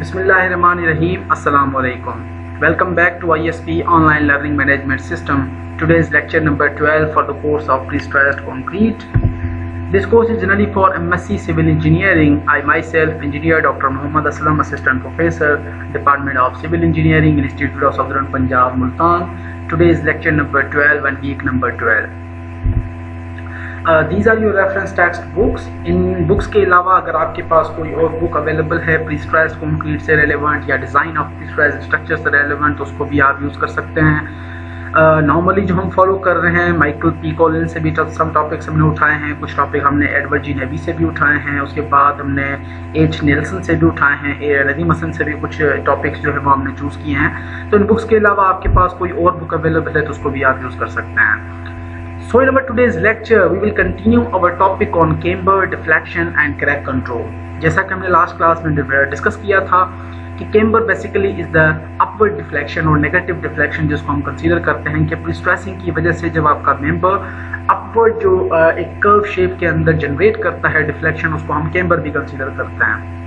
Bismillahirrahmanirrahim. Assalamu alaikum. Welcome back to ISP Online Learning Management System. Today is lecture number 12 for the course of Pre-Stressed Concrete. This course is generally for MSc Civil Engineering. I myself, Engineer Dr. Muhammad Aslam, Assistant Professor, Department of Civil Engineering, Institute of Southern Punjab, Multan. Today is lecture number 12 and week number 12. These are your reference text books. In books के अलावा अगर आपके पास कोई और book available है prestressed concrete से relevant या design of prestressed structure से रेलेवेंट, तो उसको भी आप यूज़ कर सकते हैं। नॉर्मली जो हम फॉलो कर रहे हैं, माइकल पी कॉलिन से भी सम टॉपिक्स हमने उठाए हैं, कुछ टॉपिक हमने एडवर्ड जी नेवी से भी उठाए हैं, उसके बाद हमने एच नेल्सन से भी उठाए हैं, नदीम हसन से भी कुछ टॉपिक्स जो है वो हमने चूज़ किए हैं। तो इन बुक्स के अलावा आपके पास कोई और बुक अवेलेबल है तो उसको भी आप यूज़ कर सकते हैं। So in our today's lecture, we will continue our topic on camber, deflection and crack control. जैसा कि हमने लास्ट क्लास में डिस्कस किया था कि camber basically is the upward deflection और negative deflection जिसको हम कंसीडर करते हैं कि प्री-स्ट्रेसिंग की वजह से जब आपका मेंबर अपवर्ड जो एक कर्व शेप के अंदर जनरेट करता है डिफ्लेक्शन, उसको हम camber भी कंसीडर करते हैं।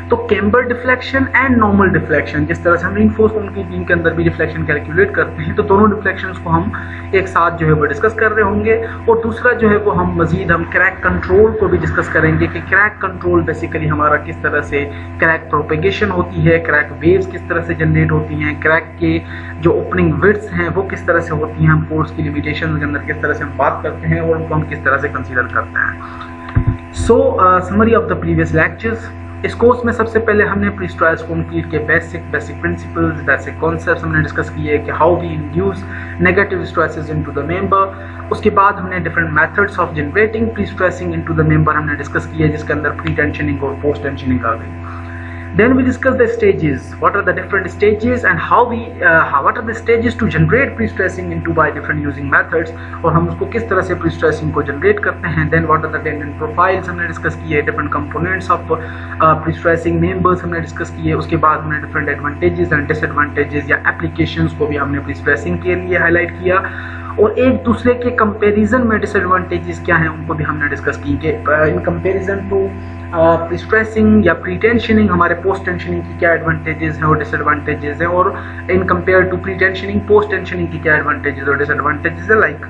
तो camber deflection and normal deflection, जिस तरह से हम रीइंफोर्स्ड कंक्रीट बीम के अंदर भी डिफ्लेक्शन कैलकुलेट करते हैं, तो दोनों डिफ्लेक्शंस को हम एक साथ जो है वो डिस्कस कर रहे होंगे। और दूसरा जो है वो हम मजीद क्रैक कंट्रोल को भी डिस्कस करेंगे कि क्रैक कंट्रोल बेसिकली हमारा किस तरह से क्रैक प्रोपेगेशन होती है, क्रैक वेव्स किस तरह से जनरेट होती हैं, क्रैक के जो ओपनिंग विड्थ्स हैं वो किस तरह से होती हैं, हम कोर्स की लिमिटेशन के अंदर किस तरह से हम बात करते हैं और उनको हम किस तरह से कंसीडर करते हैं। So summary of the previous lectures. इस कोर्स में सबसे पहले हमने प्री-स्ट्रेस्ड कंक्रीट के बेसिक प्रिंसिपल्स, बेसिक कॉन्सेप्ट्स हमने डिस्कस किए कि how we induce negative stresses into the member. उसके बाद हमने different methods of generating prestressing into the member हमने डिस्कस किए, जिसके अंदर प्री टेंशनिंग और पोस्ट टेंशनिंग आ गई। Then we discuss the stages. What are the different stages and what are the stages to generate pre-stressing into by different using methods, और हम उसको किस तरह से pre-stressing को generate करते हैं। Then what are the tendon profiles हमने डिस्कस किए, different components of pre-stressing members हमने डिस्कस किए। उसके बाद हमने different advantages and disadvantages या applications को भी हमने pre-stressing के लिए highlight किया, और एक दूसरे के कंपैरिजन में डिसएडवांटेजेस क्या हैं उनको भी हमने डिस्कस की कि इन कंपैरिजन टू प्री-स्ट्रेसिंग या प्री-टेंशनिंग हमारे पोस्ट टेंशनिंग की क्या एडवांटेजेस हैं और डिसएडवांटेजेस हैं, और in compare to pretensioning post tensioning की क्या एडवांटेजेस और डिसएडवांटेजेस है, लाइक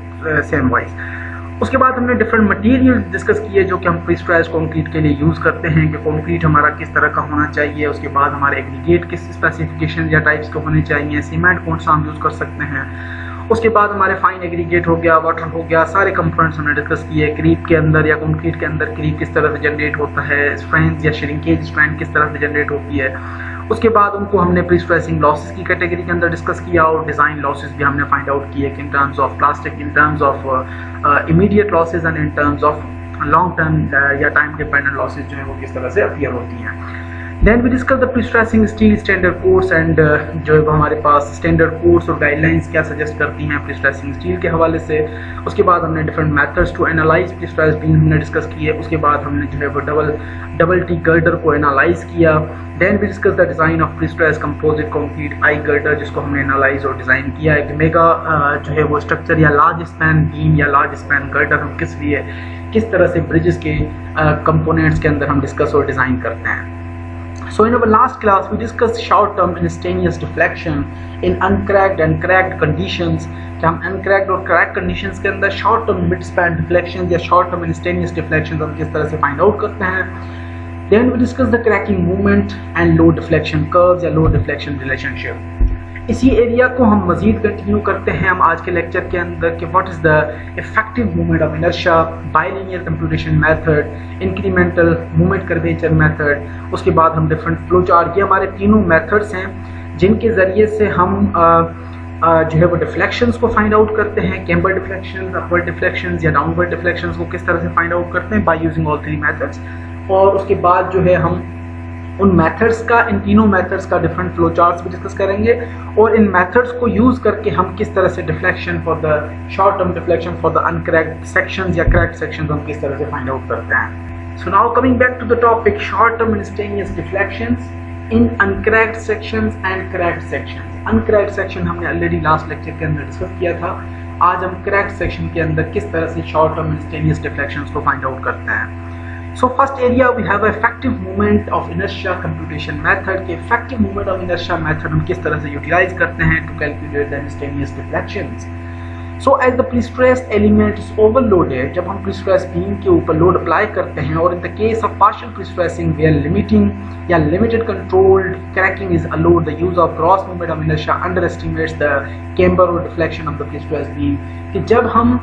सेम वाइज। उसके बाद हमने डिफरेंट मटेरियल डिस्कस किए जो कि हम प्री-स्ट्रेस्ड कंक्रीट के लिए यूज़ करते हैं कि कंक्रीट हमारा किस तरह का होना चाहिए। उसके बाद हमारे एग्रीगेट किस स्पेसिफिकेशन या टाइप्स के होने चाहिए, सीमेंट कौन सा हम यूज़ कर सकते हैं। उसके बाद हमारे फाइन एग्रीगेट हो गया, वाटर हो गया, सारे कंपोनेंट्स हमने डिस्कस किए। क्रीप के अंदर या कंक्रीट के अंदर क्रीप किस तरह से जनरेट होता है, स्ट्रेंथ या श्रिंकेज स्ट्रेंथ किस तरह से जनरेट होती है। उसके बाद उनको हमने प्री-स्ट्रेसिंग लॉसेस की कैटेगरी के अंदर डिस्कस किया, और डिज़ाइन लॉसेस भी हमने फाइंड आउट किए कि इन terms of plastic, in terms of immediate losses and in terms of long term या टाइम डिपेंडेंट लॉसेज जो है वो किस तरह से अपीयर होती हैं। Then we discuss the pre-stressing steel standard course and जो है हमारे पास स्टैंडर्ड कोर्स और गाइडलाइंस क्या सजेस्ट करती हैं प्री-स्ट्रेसिंग स्टील के हवाले से। उसके बाद हमने different methods to analyse prestressed beam हमने डिस्कस किए। उसके बाद हमने जो है वो डबल टी गर्डर को एनालाइज किया। Then we discuss the design of pre-stressed composite concrete I girder, जिसको हमने एनालाइज और डिज़ाइन किया। एक मेगा जो है वो स्ट्रक्चर या लार्ज स्पैन बीम या लार्ज स्पैन गर्डर हम किस तरह से ब्रिजेस के कंपोनेंट्स के अंदर हम डिस्कस और डिज़ाइन करते हैं। So in our last class we discussed short-term instantaneous deflection in uncracked and cracked conditions, कि हम uncracked और cracked conditions के अंदर short-term mid-span deflections या short-term instantaneous deflections हम किस तरह से find out करते हैं। Then we discussed the cracking movement and low deflection curves या low deflection relationship। इसी एरिया को हम मजीद कंटिन्यू करते हैं हम आज के लेक्चर के अंदर कि what is the effective movement of inertia, bilinear computation method, incremental movement curvature method. उसके बाद हम डिफरेंट फ्लो चार्ट, ये हमारे तीनों मेथड्स हैं जिनके ज़रिए से हम जो है वो डिफ्लेक्शंस को फाइंड आउट करते हैं। कैम्बर डिफ्लेक्शंस, अपवर्ड डिफ्लेक्शंस या डाउनवर्ड डिफ्लेक्शंस को किस तरह से फाइंड आउट करते हैं by using all three methods. और उसके बाद जो है हम उन मेथड्स का, इन तीनों मेथड्स का डिफरेंट फ्लो चार्ट्स भी डिस्कस करेंगे, और इन मेथड्स को यूज़ करके हम किस तरह से deflection for the short term deflection for the uncracked sections या क्रैक्ड सेक्शंस हम किस तरह से फाइंड आउट करते हैं। So now coming back to the topic short term instantaneous deflections in uncracked sections and cracked sections. Uncracked section हमने already last lecture के अंदर डिस्कस किया था। आज हम क्रैक्ड सेक्शन के अंदर किस तरह से शॉर्ट टर्म इंस्टेनियस डिफ्लेक्शंस को फाइंड आउट करते हैं। So first area we have effective moment of inertia computation method के effective moment of inertia method हम किस तरह से utilize करते हैं to calculate the instantaneous deflections. So as the pre-stressed element is overloaded, जब हम pre-stressed beam के ऊपर load apply करते हैं और in the case of partial pre-stressing where limiting या limited controlled cracking is allowed, the use of gross moment of inertia underestimates the camber or deflection of the pre-stressed beam. कि जब हम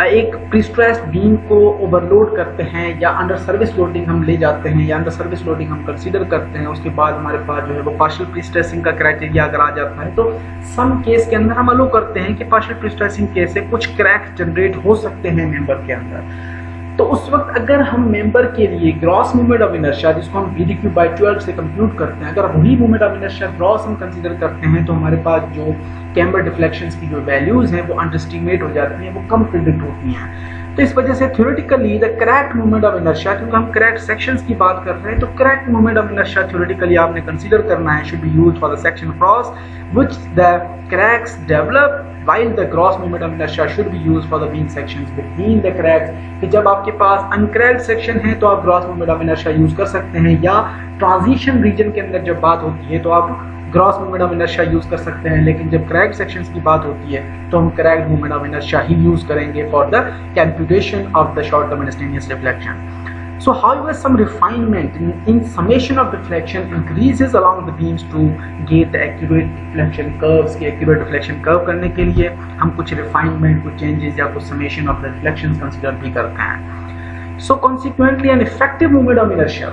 एक prestressed beam को overload करते हैं या under service loading हम ले जाते हैं या अंडर सर्विस लोडिंग हम कंसीडर करते हैं, उसके बाद हमारे पास जो है वो पार्शियल प्रीस्ट्रेसिंग का क्राइटेरिया अगर आ जाता है तो सम केस के अंदर हम अलो करते हैं कि पार्शियल प्रीस्ट्रेसिंग केस से कुछ क्रैक जनरेट हो सकते हैं मेंबर के अंदर। तो उस वक्त अगर हम मेंबर के लिए ग्रॉस मोमेंट ऑफ इनर्शिया जिसको हम BDQ/12 से कंप्यूट करते हैं, अगर वही मोमेंट ऑफ इनर्शिया ग्रॉस हम कंसीडर करते हैं तो हमारे पास जो कैम्बर डिफ्लेक्शंस की जो वैल्यूज हैं वो अंडरस्टिमेट हो जाती हैं, वो कम प्रिडिक्ट होती हैं। तो इस वजह से theoretically the correct moment of inertia, क्योंकि हम करेक्ट सेक्शंस की बात कर रहे हैं, तो correct moment of inertia theoretically आपने कंसीडर करना है should be used for the section cross which the cracks develop, while the gross moment of inertia should be used for the beam sections between the cracks। कि जब आपके पास uncracked section है तो आप gross moment of inertia use कर सकते हैं, या ट्रांजिशन रीजन के अंदर जब बात होती है तो आप gross moment of inertia use कर सकते हैं, लेकिन जब क्रैक्ड सेक्शंस की बात होती है तो हम क्रैक्ड मोमेंट ऑफ इनर्शिया ही यूज करेंगे for the calculation of the short term instantaneous deflection. So however some refinement in summation of deflection increases along the beams to get the accurate deflection curves। के accurate deflection curve करने के लिए हम कुछ refinement, कुछ changes या कुछ summation of the deflections consider भी करते हैं। So consequently an effective moment of inertia,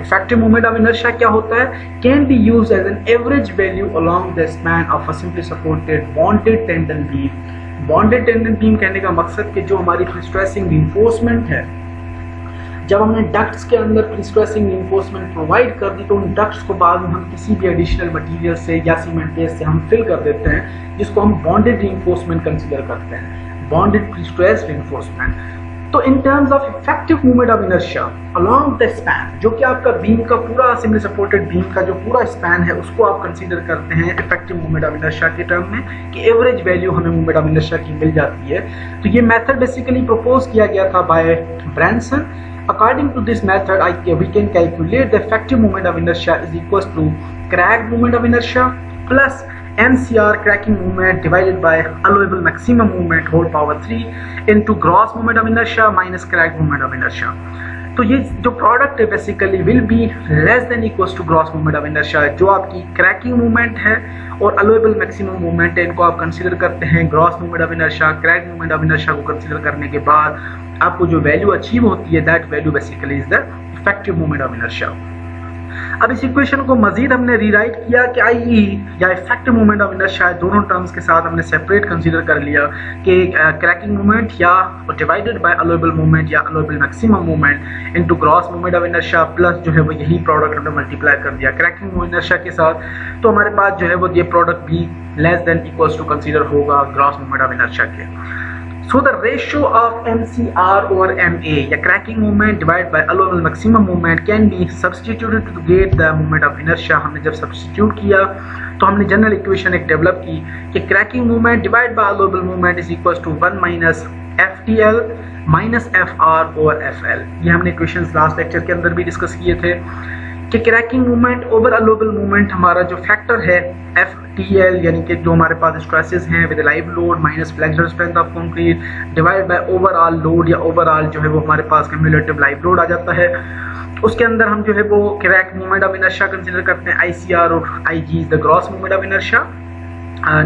effective moment of inertia क्या होता है, can be used as an average value along the span of a simply supported bonded tendon beam। bonded tendon beam कहने का मकसद कि जो हमारी pre-stressing reinforcement है, जब हमने डक्ट्स के अंदर प्रीस्ट्रेसिंग रिइंफोर्समेंट प्रोवाइड कर दी तो उन डक्ट्स को बाद में हम किसी भी एडिशनल मटेरियल से या सीमेंट बेस से हम फिल कर देते हैं, जिसको हम बॉन्डेड रिइंफोर्समेंट कंसीडर करते हैं, बॉन्डेड प्रीस्ट्रेस्ड रिइंफोर्समेंट। तो in terms of effective movement of inertia along the span, जो कि आपका बीम का पूरा सिम्पली सपोर्टेड बीम का जो पूरा स्पैन है उसको आप कंसीडर करते हैं इफेक्टिव मूवमेंट ऑफ इनर्शिया के टर्म में, कि एवरेज वैल्यू हमें मूवमेंट ऑफ इनर्शिया की मिल जाती है। तो ये मेथड बेसिकली प्रपोज किया गया था by Branson. According to this method, we can calculate the effective moment of inertia is equals to cracked moment of inertia plus MCR cracking moment divided by allowable maximum moment whole power 3 into gross moment of inertia minus cracked moment of inertia। तो ये जो product है basically will be less than equals to gross moment of inertia. जो आपकी cracking movement है और अलोएबल maximum movement है, इनको आप कंसीडर करते हैं gross moment of inertia. Crack moment of inertia को कंसीडर करने के बाद आपको जो वैल्यू अचीव होती है that value basically is the effective moment of inertia. अब इस इक्वेशन को मजीद हमने रीराइट किया कि IE या इफेक्टिव मोमेंट ऑफ इनर्शिया दोनों टर्म्स के साथ हमने सेपरेट कंसीडर कर लिया कि क्रैकिंग मोमेंट या डिवाइडेड बाय अलोएबल मोमेंट या allowable maximum moment into gross moment of inertia plus जो है वो यही प्रोडक्ट हमने मल्टीप्लाई कर दिया क्रैकिंग इनर्शिया के साथ। तो हमारे पास जो है वो ये प्रोडक्ट भी less than equals to consider होगा ग्रॉस मोमेंट ऑफ इनर्शिया के। So the ratio of MCR over MA या cracking moment divided by allowable maximum moment can be substituted to get the moment of inertia। हमने जब substitute किया तो हमने general equation एक develop की कि cracking moment divided by allowable moment is equals to 1 minus FTL minus FR over FL। ये हमने इक्वेशंस लास्ट लेक्चर के अंदर भी डिस्कस किए थे कि क्रैकिंग मूवमेंट ओवर अलोएबल मूवमेंट हमारा जो फैक्टर है FTL यानी कि जो हमारे पास स्ट्रेसेस हैं with live load minus flexural strength of concrete divide by overall load या ओवरऑल जो है वो हमारे पास क्यूमुलेटिव लाइव लोड आ जाता है। उसके अंदर हम जो है वो crack movement of inertia consider करते हैं ICR और IG is the gross movement of inertia.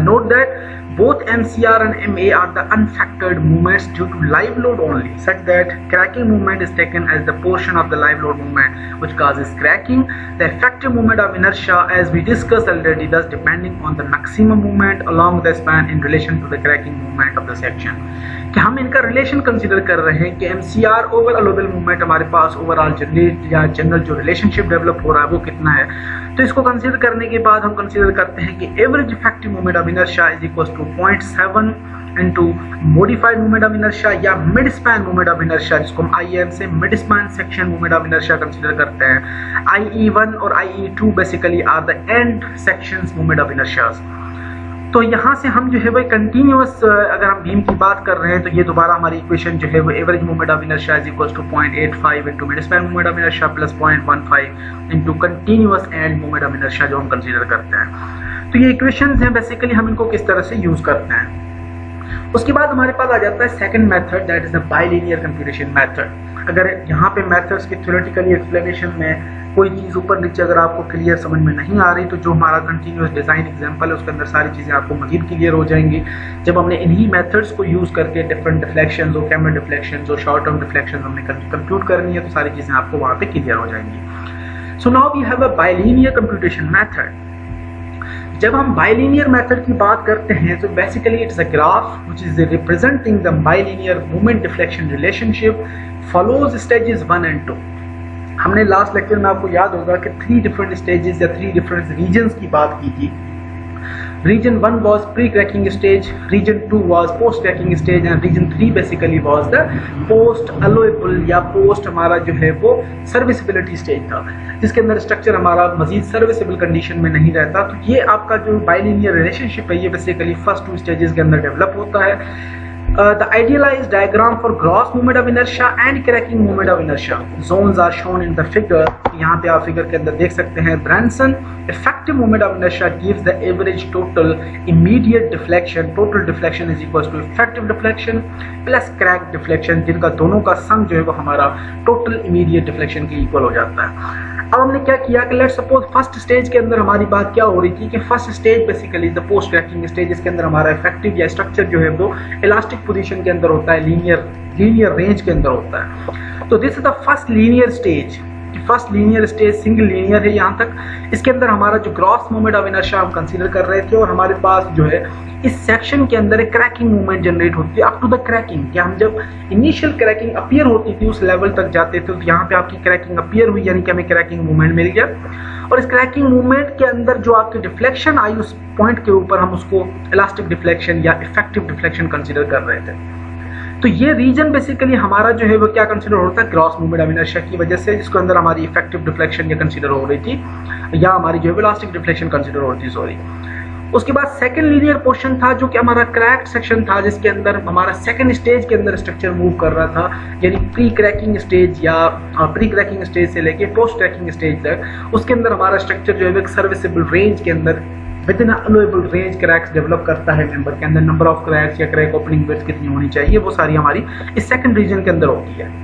Note that both MCR and MA are the unfactored movements due to live load only, such that cracking movement is taken as the portion of the live load movement which causes cracking. The effective moment of inertia, as we discussed already, thus depending on the maximum movement along the span in relation to the cracking movement of the section। कि हम इनका relation consider कर रहे हैं कि MCR over अलोएबल movement हमारे पास overall general जो relationship develop हो रहा है वो कितना है। तो इसको कंसीडर करने के बाद हम कंसीडर करते हैं कि average effective moment of inertia is equal to 0.7 into modified moment of inertia या mid span moment of inertia, जिसको हम IM से mid span section moment of inertia consider करते हैं। IE1 और IE2 basically are the end sections moment of inertias. तो यहाँ से हम जो है वो कंटिन्यूअस अगर हम बीम की बात कर रहे हैं तो ये दोबारा हमारी इक्वेशन जो है वो average moment of inertia is equal to 0.85 into mid span moment of inertia plus 0.15 into continuous end moment of inertia जो हम कंसीडर करते हैं। तो ये इक्वेशंस हैं, बेसिकली हम इनको किस तरह से यूज करते हैं। उसके बाद हमारे पास आ जाता है second method, that is the bilinear computation method. अगर यहाँ पे मेथड्स की थ्योरेटिकली एक्सप्लेनेशन में कोई चीज़ ऊपर नीचे अगर आपको क्लियर समझ में नहीं आ रही तो जो हमारा कंटिन्यूअस डिज़ाइन एग्जांपल है उसके अंदर सारी चीज़ें आपको मजीद क्लियर हो जाएंगी। जब हमने इन्हीं मेथड्स को यूज़ करके डिफरेंट डिफ्लेक्शंस और कैमरा डिफ्लेक्शंस और शॉर्ट टर्म डिफ्लेक्शंस हमने कंप्यूट करनी है तो सारी चीज़ें आपको वहाँ पे क्लियर हो जाएंगी। So now we have a bilinear computation method. जब हम बाइलिनियर मेथड की बात करते हैं तो basically it's a graph which is representing the bilinear moment deflection relationship follows stages 1 and 2। हमने लास्ट लेक्चर में आपको याद होगा कि 3 डिफरेंट स्टेजेस या 3 डिफरेंट रीजन्स की बात की थी। Region 1 was pre cracking stage, region 2 was post cracking stage and region 3 basically was the post allowable या पोस्ट हमारा जो है वो सर्विसिबिलिटी स्टेज था, जिसके अंदर स्ट्रक्चर हमारा मजीद सर्विसिबल कंडीशन में नहीं रहता। तो ये आपका जो बाइलिनियर रिलेशनशिप है ये बेसिकली फर्स्ट 2 स्टेजेस के अंदर डेवलप होता है। The idealized diagram for gross moment of inertia and cracking moment of inertia zones are shown in the figure। यहाँ पे आप फिगर के अंदर देख सकते हैं Branson effective moment of inertia gives the average total immediate deflection। total deflection is equals to effective deflection plus crack deflection, जिनका दोनों का सम जो है वो हमारा total immediate deflection के इक्वल हो जाता है। अब हमने क्या किया कि लेट्स सपोज फर्स्ट स्टेज के अंदर हमारी बात क्या हो रही थी कि first stage basically the post cracking stage, इसके अंदर हमारा इफेक्टिव या स्ट्रक्चर जो है वो इलास्टिक पोजीशन के अंदर होता है, लीनियर रेंज के अंदर होता है। तो this is the first linear stage. First linear stage single linear है यहाँ तक। इसके अंदर हमारा जो ग्रॉस मोमेंट ऑफ इनर्शिया हम कंसीडर कर रहे थे और हमारे पास जो है इस सेक्शन के अंदर एक क्रैकिंग मूवमेंट जनरेट होती है अप टू द क्रैकिंग। कि हम जब इनिशियल क्रैकिंग अपीयर होती थी उस लेवल तक जाते थे तो यहाँ पे आपकी क्रैकिंग अपीयर हुई, यानी कि हमें क्रैकिंग मूवमेंट मिल गया। और इस क्रैकिंग मूवमेंट के अंदर जो आपकी डिफ्लेक्शन आई उस पॉइंट के ऊपर हम उसको इलास्टिक डिफ्लेक्शन या इफेक्टिव डिफ्लेक्शन कंसीडर कर रहे थे। तो ये रीजन बेसिकली हमारा जो है वो क्या कंसीडर होता है, ग्रॉस मूवमेंट ऑफ इनर्शिया की वजह से, जिसके अंदर हमारी इफेक्टिव डिफ्लेक्शन या कंसीडर हो रही थी या हमारी जो है इलास्टिक डिफ्लेक्शन कंसीडर हो रही थी, सॉरी। उसके बाद सेकंड लीनियर पोर्शन था जो कि हमारा क्रैक्ड सेक्शन था, जिसके अंदर हमारा सेकंड स्टेज के अंदर स्ट्रक्चर मूव कर रहा था, यानी प्री क्रैकिंग स्टेज या प्री क्रैकिंग स्टेज से लेके पोस्ट क्रैकिंग स्टेज तक। उसके अंदर हमारा स्ट्रक्चर जो है एक सर्विसेबल रेंज के अंदर within allowable range cracks develop करता है। मेंबर के अंदर नंबर ऑफ क्रैक्स या क्रैक ओपनिंग विड्थ कितनी होनी चाहिए वो सारी हमारी इस सेकंड रीजन के अंदर होती है।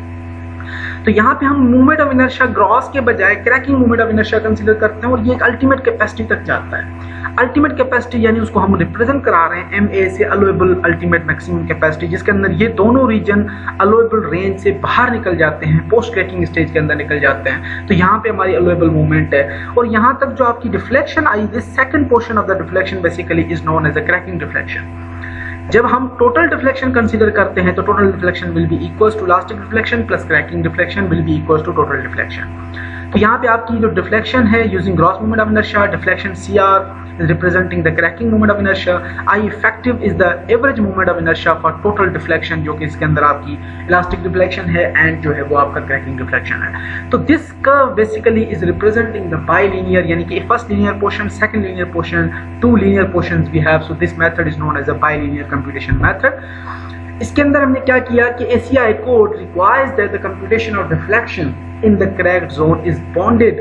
तो यहाँ पे हम मूवमेंट ऑफ इनर्शिया ग्रॉस के बजाय cracking movement of inertia consider करते हैं और ये एक अल्टीमेट कैपेसिटी तक जाता है। अल्टीमेट कैपेसिटी यानी उसको हम रिप्रेजेंट करा रहे हैं MA से अलोएबल अल्टीमेट मैक्सिमम कैपेसिटी, जिसके अंदर ये दोनों रीजन अलोएबल रेंज से बाहर निकल जाते हैं, पोस्ट क्रैकिंग स्टेज के अंदर निकल जाते हैं। तो यहाँ पे हमारी अलोएबल मूवमेंट है और यहाँ तक जो आपकी डिफ्लेक्शन आई, this second portion of the deflection basically is known as a cracking deflection. जब हम टोटल डिफ्लेक्शन कंसीडर करते हैं तो total deflection will be equals to elastic deflection plus cracking deflection will be equals to total deflection. तो यहाँ पे आपकी जो डिफ्लेक्शन है using gross moment of inertia, deflection CR is representing the cracking moment of inertia, I effective is the average moment of inertia for total deflection, जो कि इसके अंदर आपकी इलास्टिक डिफ्लेक्शन है एंड जो है वो आपका क्रैकिंग डिफ्लेक्शन है। तो this curve basically is representing the bilinear, यानी कि first linear portion, second linear portion, 2 linear portions we have, so this method is known as a bilinear computation method. इसके अंदर हमने क्या किया कि ACI code requires that the computation of deflection in the cracked zone is bonded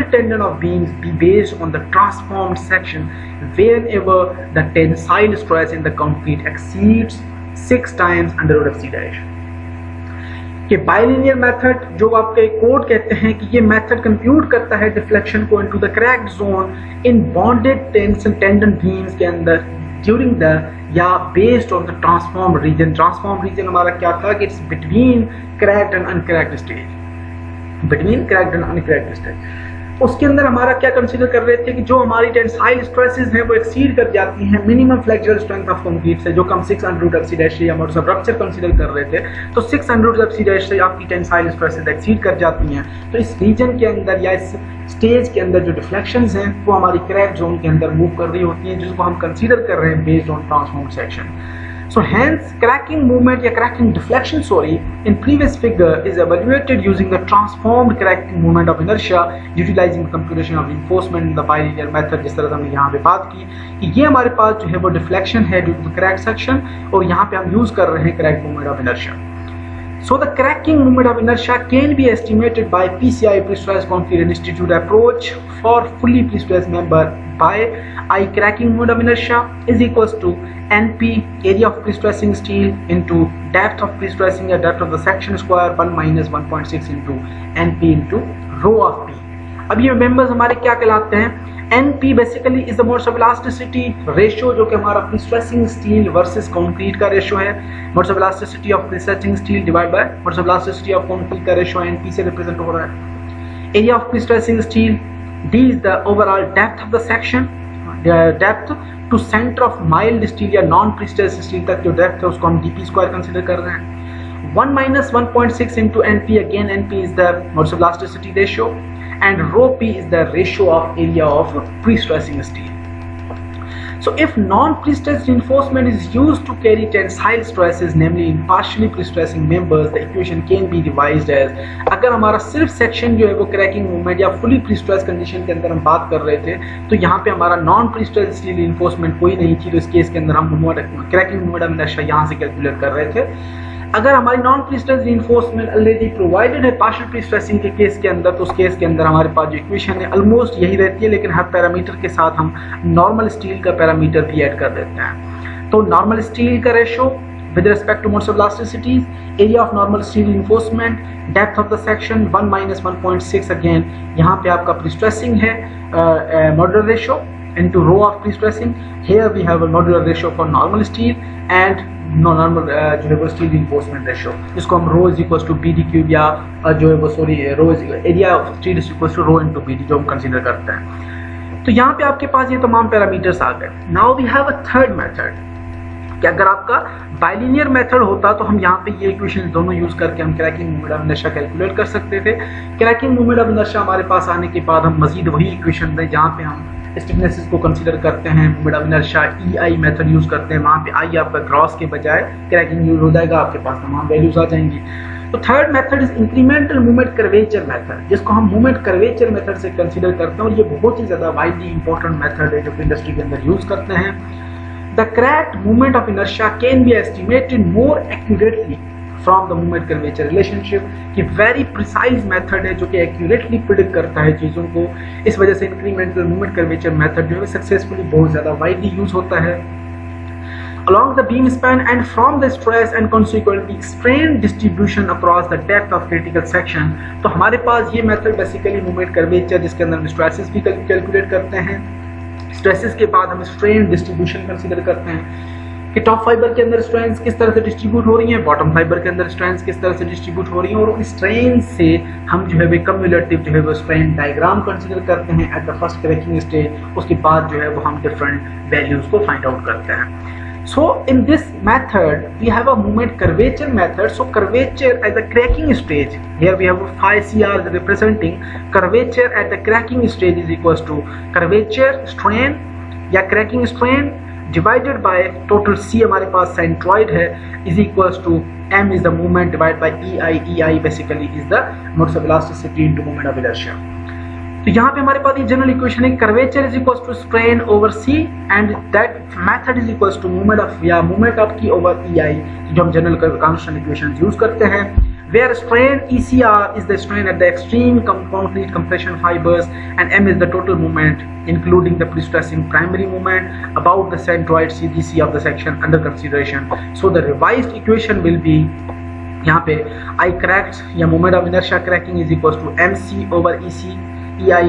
tendon of beams be based on the transformed section whenever the tensile stress in the concrete exceeds 6 times under root of c dash। कि bilinear method जो आपके code कहते हैं कि ये method compute करता है deflection को into the cracked zone in bonded tendon beams के अंदर ड्यूरिंग द या based on the transform region. Transform region हमारा क्या था कि it's between cracked and uncracked stage, between cracked and uncracked stage. उसके अंदर हमारा क्या कंसीडर कर रहे थे कि जो हमारी टेंसाइल स्ट्रेसेस हैं वो एक्सीड कर जाती हैं minimum flexural strength of concrete से, जो कम 600 या हम रप्चर कंसीडर कर रहे थे। तो 600 से आपकी टेंसाइल स्ट्रेसेस एक्सीड कर जाती हैं। तो इस रीजन के अंदर या इस स्टेज के अंदर जो डिफ्लेक्शंस हैं वो हमारी क्रैक जोन के अंदर मूव कर रही होती हैं, जिसको हम कंसीडर कर रहे हैं based on transformed section. So hence cracking movement या cracking deflection in previous figure is evaluated using the transformed cracking moment of inertia utilizing the computation of reinforcement in the bilinear method। जिस तरह से हमने यहाँ पे बात की कि ये हमारे पास जो है वो deflection है due to the crack section और यहाँ पे हम यूज कर रहे हैं crack moment of inertia। So the cracking moment of inertia can be estimated by PCI pressurized concrete institute approach for fully pressurized member by I cracking moment of inertia is equals to NP area of prestressing steel into depth of prestressing या depth of the section square 1 minus 1.6 into NP into rho of P। अब ये members हमारे क्या कहलाते हैं? NP basically is the modes of elasticity ratio जो कि हमारा प्रीस्ट्रेसिंग स्टील वर्सेस कंक्रीट का रेशियो है। Modes of elasticity of prestressing steel divide by modes of elasticity of concrete का रेशियो NP से रिप्रेजेंट हो रहा है। Area of prestressing steel D is the overall depth of the section, depth to center of mild steel या non prestressed steel तक जो depth है उसको हम dp square कंसिडर कर रहे हैं। 1 minus 1.6 into NP, again NP is the modes of elasticity ratio and rho P is the ratio of area of pre-stressing steel। So if non-pre-stressed reinforcement is used to carry tensile stresses, namely in partially pre-stressing members, the equation can be revised as, अगर हमारा सिर्फ section जो है वो cracking movement या fully pre-stress condition के अंदर हम बात कर रहे थे तो यहाँ पे हमारा नॉन प्री-स्ट्रेस स्टील reinforcement कोई नहीं थी, तो इस केस के अंदर हम क्रैकिंग मूवमेंट ऑफ इनर्शिया यहाँ से कैलकुलेट कर रहे थे। अगर हमारी non prestress reinforcement already provided है पार्शियल प्रीस्ट्रेसिंग के केस के अंदर, तो उस केस के अंदर हमारे पास जो इक्वेशन है ऑलमोस्ट यही रहती है, लेकिन हर पैरामीटर के साथ हम नॉर्मल स्टील का पैरामीटर भी ऐड कर देते हैं। तो नॉर्मल स्टील का ratio with respect two modes of elasticity, area of normal steel reinforcement, depth of the section 1 minus 1.6, again यहाँ पे आपका प्रीस्ट्रेसिंग है modular ratio into rho of pre-stressing। Here we have a modular ratio for normal steel and normal जो है वो steel reinforcement ratio, जिसको हम rho is equals to BD cube या जो है वो rho is area of steel is equals to rho into BD जो हम कंसीडर करते हैं। तो यहाँ पे आपके पास ये तमाम पैरामीटर्स आ गए। Now we have a third method कि अगर आपका बाइलिनियर मेथड होता तो हम यहाँ पे ये इक्वेशन दोनों यूज करके हम cracking movement of inertia calculate कर सकते थे। क्रैकिंग मूवमेंट ऑफ इनर्शिया हमारे पास आने के बाद हम मजीद वही इक्वेशन दें जहाँ पे हम स्टिफनेसेस को कंसीडर करते हैं, movement of inertia EI method use करते हैं, वहाँ पे I आपका ग्रॉस के बजाय क्रैकिंग यूज हो जाएगा, आपके पास तमाम वैल्यूज आ जाएंगी। तो third method is incremental movement curvature method, जिसको हम मूवमेंट कर्वेचर मेथड से कंसीडर करते हैं और ये बहुत ही ज्यादा वाइडली इंपॉर्टेंट मेथड है जो कि इंडस्ट्री के अंदर यूज करते हैं। The cracked moment of inertia can be estimated more accurately from the moment curvature relationship, कि very precise method है जो कि accurately predict करता है चीज़ों को। इस वजह से incremental moment curvature method जो है successfully बहुत ज़्यादा widely use होता है along the beam span and from the stress and consequently strain distribution across the depth of critical section। तो हमारे पास ये method basically moment curvature जिसके अंदर हम stresses भी calculate करते हैं, स्ट्रेसेस के बाद हम स्ट्रेन डिस्ट्रीब्यूशन कंसीडर करते हैं कि टॉप फाइबर के अंदर स्ट्रेंस किस तरह से डिस्ट्रीब्यूट हो रही हैं, बॉटम फाइबर के अंदर स्ट्रेंस किस तरह से डिस्ट्रीब्यूट हो रही हैं, और उन स्ट्रेन से हम जो है वो कम्युलेटिव जो है वो स्ट्रेन डायग्राम कंसीडर करते हैं at the first cracking stage. उसके बाद जो है वो हम डिफरेंट वैल्यूज को फाइंड आउट करते हैं। So in this method we have a moment curvature method। So curvature at the cracking stage, here we have phi CR representing curvature at the cracking stage is equals to curvature strain या cracking strain divided by total C हमारे पास centroid है is equals to M is the moment divided by EI basically is the modes of elasticity into moment of inertia। तो यहाँ पे हमारे पास ये general equation है curvature is equals to strain over c and that method is equals to movement of या movement of की over EI, जो हम जनरल कांस्टेंट इक्वेशन यूज करते हैं। where strain ECR is the strain at the extreme concrete compression fibers and M is the total moment including the pre-stressing primary moment about the centroid CDC of the section under consideration। So the revised equation will be यहाँ पे I cracked या moment of inertia cracking is equals to MC over EI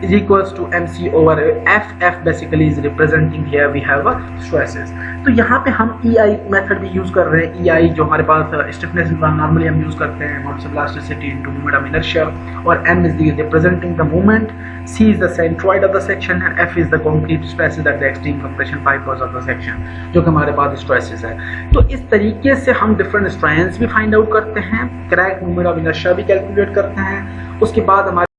is equals to MC over FF basically is representing here we have stresses। तो यहाँ पे हम EI method भी use कर रहे हैं। EI जो हमारे पास स्टिफनेस नॉर्मली हम यूज करते हैं modes of elasticity into moment of inertia, और M is representing the moment, C is the centroid of the section and F is the concrete stresses at the extreme compression fibers of the section, जो कि हमारे पास stresses है। तो इस तरीके से हम डिफरेंट स्ट्रेंस भी फाइंड आउट करते हैं, क्रैक मोमेंट ऑफ इनर्शिया भी कैलकुलेट करते हैं। उसके बाद हमारे